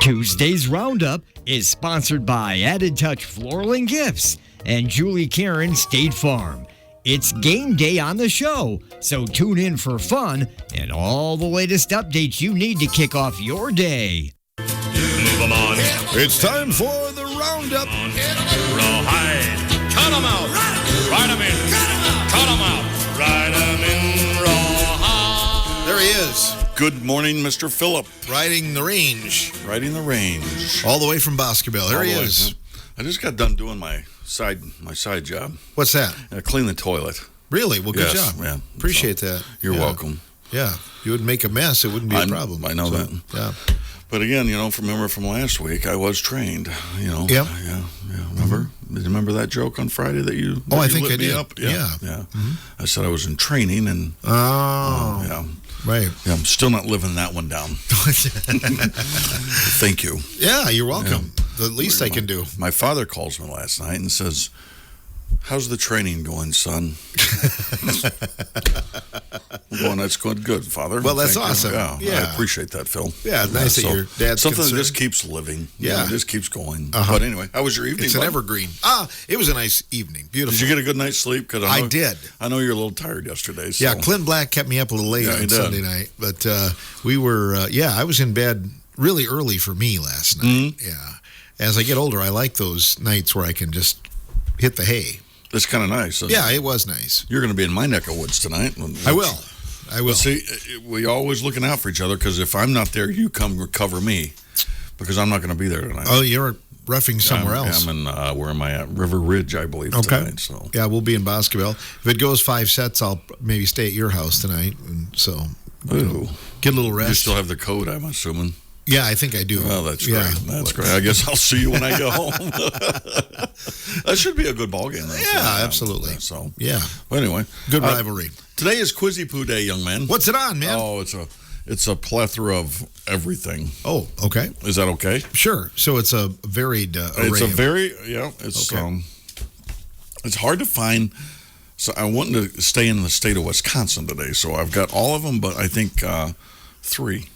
Tuesday's Roundup is sponsored by Added Touch Floral and Gifts and Julie Karen State Farm. It's game day on the show, so tune in for fun and all the latest updates you need to kick off your day. Move 'em on. It's time for the Roundup. Rawhide. Cut 'em out. Ride 'em in. Cut 'em out. Ride 'em in rawhide. There he is, Good morning, Mr. Phillip. riding the range, Riding the range. all the way from Boscobel. There he All the way, is. huh? I just got done doing my side job. What's that? Clean the toilet. Really? Well, good Yes, job. yeah. Appreciate that. You're Yeah. welcome. Yeah. You wouldn't make a mess. It wouldn't be a problem. I know that. Yeah. But again, remember from last week, I was trained. Yep. Yeah. Remember? Did you remember that joke on Friday that you? Oh, I you think lit I me did. Up? Yeah. I said I was in training, and Oh. yeah, Right. I'm still not living that one down. Thank you. Yeah, you're welcome. The least I can do. My father calls me last night and says, "How's the training going, son?" I'm going, "That's good, Father." Well, that's Thank you." awesome. Yeah, Yeah. I appreciate that, Phil. Yeah, nice that your dad's something concerned. that just keeps living. Yeah. It just keeps going. Uh-huh. But anyway, how was your evening? It's an bud? evergreen. It was a nice evening. Beautiful. Did you get a good night's sleep? Cause I did. I know you're a little tired yesterday. So. Yeah, Clint Black kept me up a little late Yeah, he on did. Sunday night, but we were. I was in bed really early for me last night. Mm-hmm. Yeah, as I get older, I like those nights where I can just hit the hay. It's kind of nice. Yeah, it was nice. You're going to be in my neck of woods tonight. I will. See, we always looking out for each other because if I'm not there, you come recover me because I'm not going to be there tonight. Oh, you're roughing somewhere else. I'm in, where am I at? River Ridge, I believe, Okay. tonight. So. Yeah, we'll be in Boscobel. If it goes 5 sets, I'll maybe stay at your house tonight, and so Ooh. get a little rest. You still have the code, I'm assuming. Yeah, I think I do. Well, that's Yeah. great. That's great. I guess I'll see you when I get home. That should be a good ball game, though. Yeah, absolutely. So, Yeah, but anyway, good rivalry. today is Quizzy Poo Day, young man. What's it on, man? Oh, it's a plethora of everything. Oh, okay. Is that okay? Sure. So it's a varied array. It's a of- very it's hard to find. So I wanted to stay in the state of Wisconsin today. So I've got all of them, but I think 3,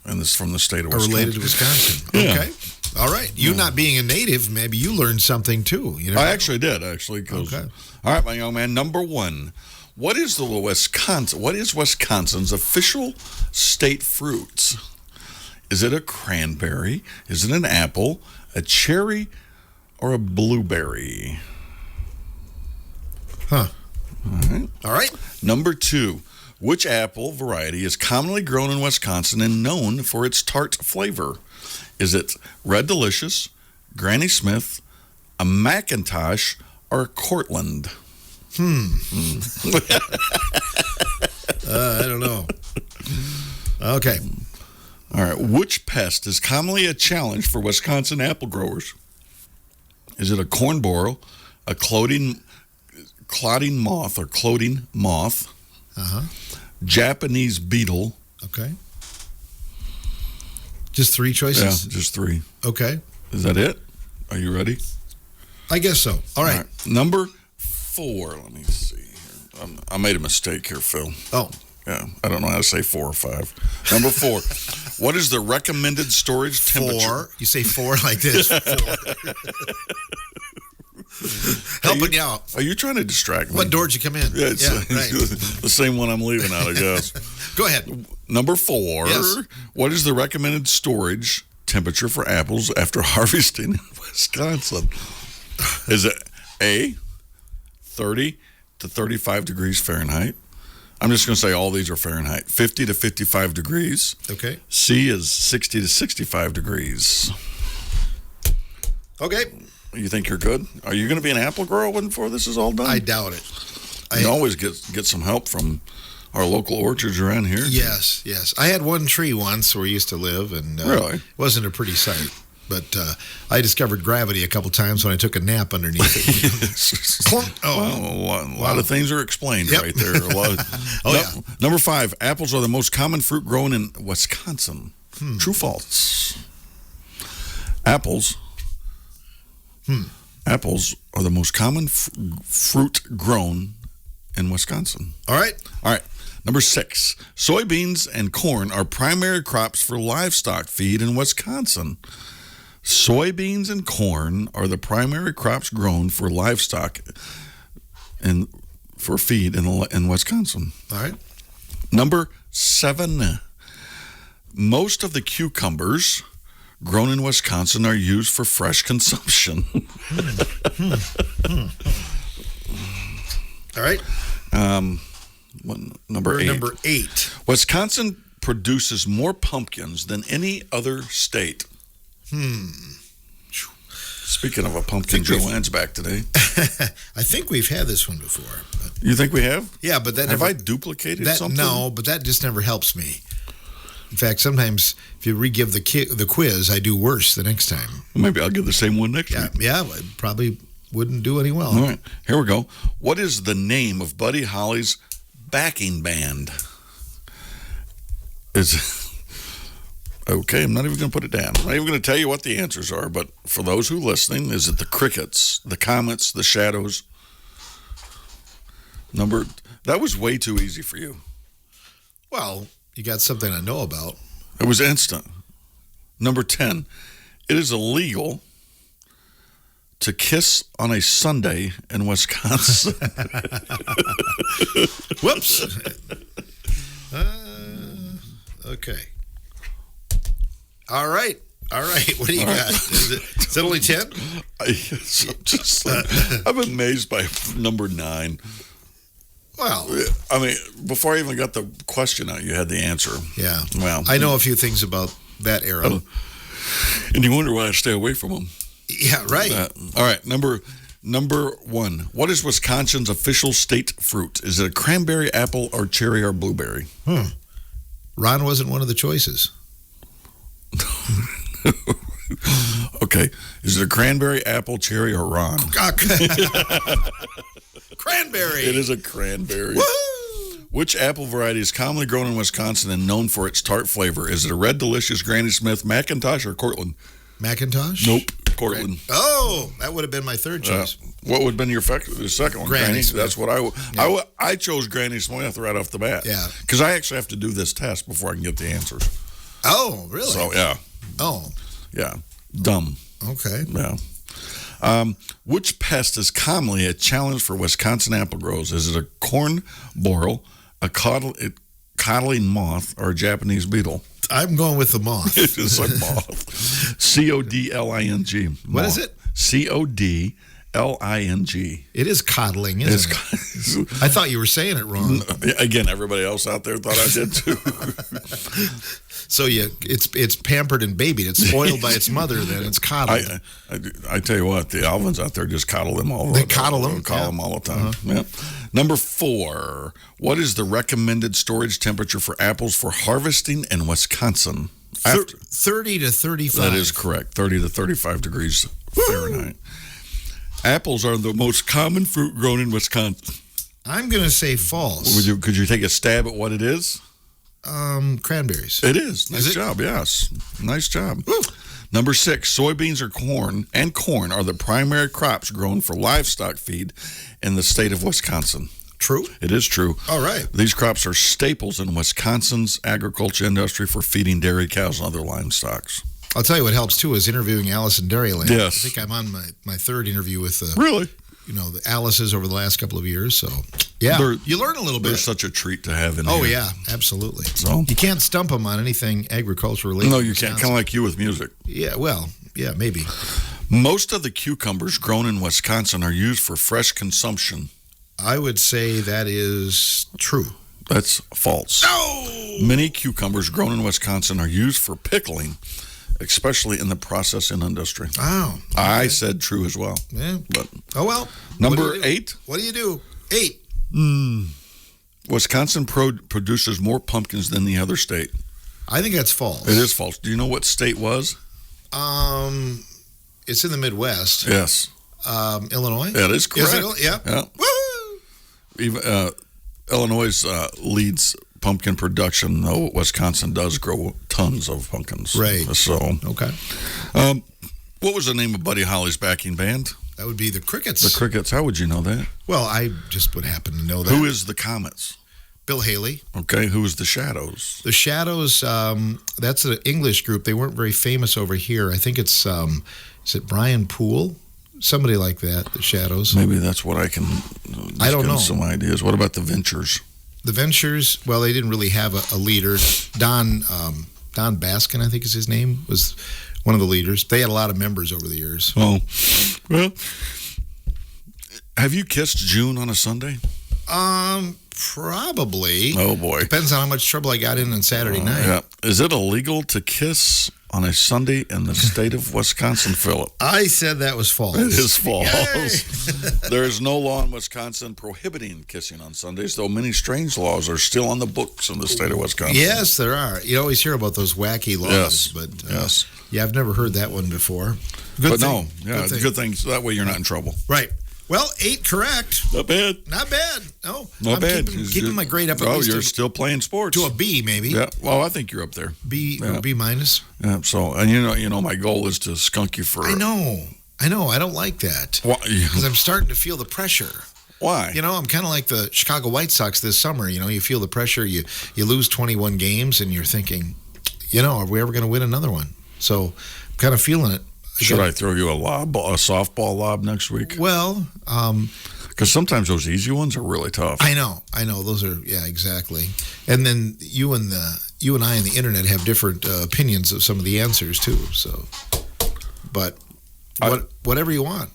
and this is from the state of are Wisconsin. related to Wisconsin. Yeah. Okay. All right. You not being a native, maybe you learned something too. You know. I actually did. 'Cause- Okay. All right, my young man. Number 1. What is Wisconsin's official state fruit? Is it a cranberry? Is it an apple, a cherry, or a blueberry? Huh. All right. All right. Number 2. Which apple variety is commonly grown in Wisconsin and known for its tart flavor? Is it Red Delicious, Granny Smith, a McIntosh, or a Cortland? I don't know. Okay. All right. Which pest is commonly a challenge for Wisconsin apple growers? Is it a corn borer, a clotting moth, Uh-huh. Japanese beetle? Okay. Just 3 Yeah, choices? just 3. Okay. Is that it? Are you ready? I guess so. All right. Number 4. Let me see here. I made a mistake here, Phil. Oh. Yeah, I don't know how to say 4 or 5. Number 4. What is the recommended storage temperature? 4. You say 4 like this. 4. Helping you out. Are you trying to distract me? What door did you come in? Yeah, it's right. the same one I'm leaving out, I guess. Go ahead. Number 4. Yes. What is the recommended storage temperature for apples after harvesting in Wisconsin? Is it A, 30 to 35 degrees Fahrenheit? I'm just going to say all these are Fahrenheit. 50 to 55 degrees. Okay. C is 60 to 65 degrees. Okay. You think you're good? Are you going to be an apple grower before this is all done? I doubt it. You can always get some help from our local orchards around here. Yes, yes. I had one tree once where we used to live, and Really? it wasn't a pretty sight. But I discovered gravity a couple times when I took a nap underneath it. Clunk. Oh, Well, a lot of things are explained Yep. right there. A lot of, Yeah. Number 5, apples are the most common fruit grown in Wisconsin. True, false? Apples are the most common fruit grown in Wisconsin. All right. All right. Number 6, soybeans and corn are primary crops for livestock feed in Wisconsin. Soybeans and corn are the primary crops grown for livestock and for feed in Wisconsin. All right. Number 7, most of the cucumbers grown in Wisconsin are used for fresh consumption. All right. Number 8. Number 8. Wisconsin produces more pumpkins than any other state. Speaking of a pumpkin, Joanne's back today. I think we've had this one before. You think we have? Yeah, but that have never, I duplicated that, something? No, but that just never helps me. In fact, sometimes if you re-give the quiz, I do worse the next time. Maybe I'll give the same one next week. Yeah, I probably wouldn't do any well. All right, here we go. What is the name of Buddy Holly's backing band? Okay, I'm not even going to put it down. I'm not even going to tell you what the answers are, but for those who are listening, is it the Crickets, the Comets, the Shadows? That was way too easy for you. Well, you got something I know about. It was instant. Number 10, it is illegal to kiss on a Sunday in Wisconsin. Whoops. Okay. All right. What do you got? Is it only 10? I'm amazed by number 9. Well, I mean, before I even got the question out, you had the answer. Yeah. Well, I know a few things about that era. And you wonder why I stay away from them. Yeah, right. All right, number 1. What is Wisconsin's official state fruit? Is it a cranberry, apple, or cherry, or blueberry? Ron wasn't one of the choices. Okay. Is it a cranberry, apple, cherry, or Ron? Cranberry. It is a cranberry. Woo! Which apple variety is commonly grown in Wisconsin and known for its tart flavor? Is it a Red Delicious, Granny Smith, McIntosh, or Cortland? Macintosh? Nope. Cortland. Oh, that would have been my third choice. What would have been your the second one? Granny Smith. That's what I chose Granny Smith right off the bat. Yeah. Because I actually have to do this test before I can get the answers. Oh, really? So, yeah. Oh. Yeah. Dumb. Okay. Yeah. Which pest is commonly a challenge for Wisconsin apple growers? Is it a corn borer, a coddling moth, or a Japanese beetle? I'm going with the moth. It is a moth. Codling. What is it? Codling. It is coddling, isn't it? I thought you were saying it wrong. Again, everybody else out there thought I did too. So it's pampered and babied. It's spoiled by its mother. Then it's coddled. I tell you what, the Alvins out there just coddle them all. They coddle them. Them all the time. Yeah. Number 4. What is the recommended storage temperature for apples for harvesting in Wisconsin? 30 to 35. That is correct. 30 to 35 degrees Fahrenheit. Apples are the most common fruit grown in Wisconsin. I'm going to say false. Could you take a stab at what it is? Cranberries. It is. Nice job, yes. Nice job. Woo. Number 6, soybeans or corn are the primary crops grown for livestock feed in the state of Wisconsin. True? It is true. All right. These crops are staples in Wisconsin's agriculture industry for feeding dairy cows and other livestock. I'll tell you what helps too is interviewing Alice in Dairyland. Yes. I think I'm on my third interview with really? The Alice's over the last couple of years. So yeah, you learn a little bit. They're such a treat to have in here. Oh here. yeah, absolutely. So you can't stump them on anything agriculture related. No, you can't. Kind of like you with music. Yeah, well, yeah, maybe. Most of the cucumbers grown in Wisconsin are used for fresh consumption. I would say that is true. That's false. No! Many cucumbers grown in Wisconsin are used for pickling, especially in the processing industry. Oh. Okay. I said true as well. Yeah. But oh, well. Number 8. What do you do? 8. Wisconsin produces more pumpkins than the other state. I think that's false. It is false. Do you know what state was? It's in the Midwest. Yes. Illinois? That is correct. Is it? Yeah. Woo! Even, Illinois leads pumpkin production, though Wisconsin does grow tons of pumpkins. Right. So, okay. What was the name of Buddy Holly's backing band? That would be the Crickets. The Crickets. How would you know that? Well, I just would happen to know that. Who is the Comets? Bill Haley. Okay. Who is the Shadows? The Shadows, that's an English group. They weren't very famous over here. I think it's, is it Brian Poole? Somebody like that, the Shadows. Maybe that's what I can I don't give know. some ideas. What about the Ventures? The Ventures, well, they didn't really have a leader. Don Baskin, I think is his name, was one of the leaders. They had a lot of members over the years. Oh, well, have you kissed June on a Sunday? Probably. Oh, boy. Depends on how much trouble I got in on Saturday night. Yeah. Is it illegal to kiss on a Sunday in the state of Wisconsin, Philip? I said that was false. It is false. There is no law in Wisconsin prohibiting kissing on Sundays, though many strange laws are still on the books in the state of Wisconsin. Yes, there are. You always hear about those wacky laws, Yes. but Yes. yeah, I've never heard that one before. Good But thing. no, yeah, good thing. So that way you're not in trouble. Right. Well, 8 correct. Not bad. Not bad. No, Not I'm bad. Keeping my grade up at Oh, least you're still playing sports. to a B, maybe. Yeah. Well, I think you're up there. B Yeah. or B minus. Yeah. So, and you know, my goal is to skunk you for. I know. I don't like that Why? because I'm starting to feel the pressure. Why? You know, I'm kind of like the Chicago White Sox this summer. You know, you feel the pressure. You lose 21 games, and you're thinking, you know, are we ever going to win another one? So, I'm kind of feeling it. Should I throw you a softball lob next week? Well, Because sometimes those easy ones are really tough. I know. Those are, yeah, exactly. And then you and I and the internet have different opinions of some of the answers too. So, but whatever you want.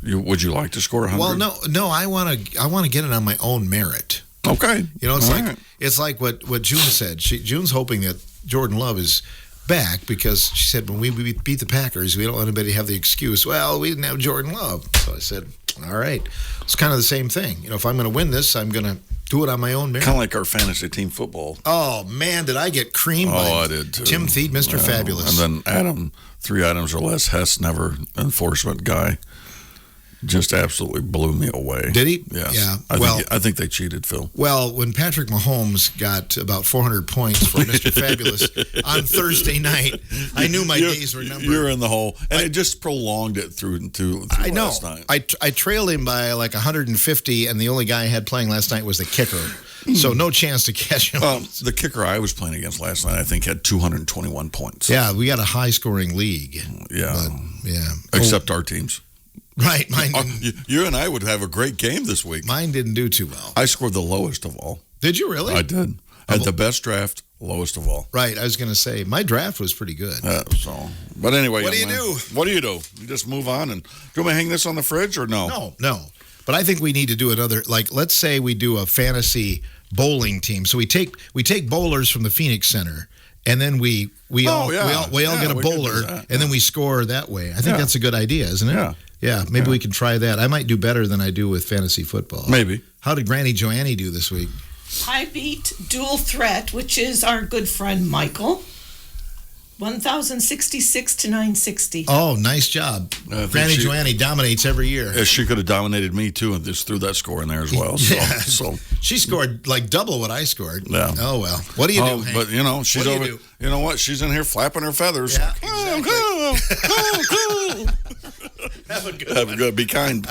Would you like to score 100? Well, no. I want to get it on my own merit. Okay. You know, it's All like right. it's like what June said. June's hoping that Jordan Love is back because she said when we beat the Packers, we don't want anybody to have the excuse, well, we didn't have Jordan Love. So I said, all right. It's kind of the same thing. You know, if I'm going to win this, I'm going to do it on my own merit. Kind of like our fantasy team football. Oh, man, did I get creamed by I did too. Tim Thied, Mr. Fabulous. And then Adam, 3 items or less, Hess never enforcement guy. Just absolutely blew me away. Did he? Yes. Yeah. I think they cheated, Phil. Well, when Patrick Mahomes got about 400 points for Mr. Fabulous on Thursday night, I knew my days were numbered. You're in the hole. And it just prolonged it through I know. last night. I trailed him by like 150, and the only guy I had playing last night was the kicker. So no chance to catch him. The kicker I was playing against last night, I think, had 221 points. Yeah, we got a high-scoring league. Yeah. But, yeah. Except our teams. Right. Mine didn't, You and I would have a great game this week. mine didn't do too well. I scored the lowest of all. Did you really? I did. Had the best draft, lowest of all. Right. I was going to say, my draft was pretty good. But anyway. What do you young man, do? What do you do? You just move on and do you want me to hang this on the fridge or no? No. But I think we need to do another, like, let's say we do a fantasy bowling team. So we take bowlers from the Phoenix Center, and then we all get a we can do bowler, that, and then we score that way. I think Yeah. that's a good idea, isn't it? Yeah. Yeah, maybe we can try that. I might do better than I do with fantasy football. Maybe. How did Granny Joannie do this week? I beat Dual Threat, which is our good friend Michael. 1,066 to 960. Oh, nice job. I think Granny she- Joannie dominates every year. Yeah, she could have dominated me too and just threw that score in there as well. So, Yeah. so She scored like double what I scored. Yeah. Oh, well. What do you do, Hank? but you know, she's What do over. you do? You know what? She's in here flapping her feathers. Yeah, Oh, exactly. cool. Have a good Have a good. Be kind.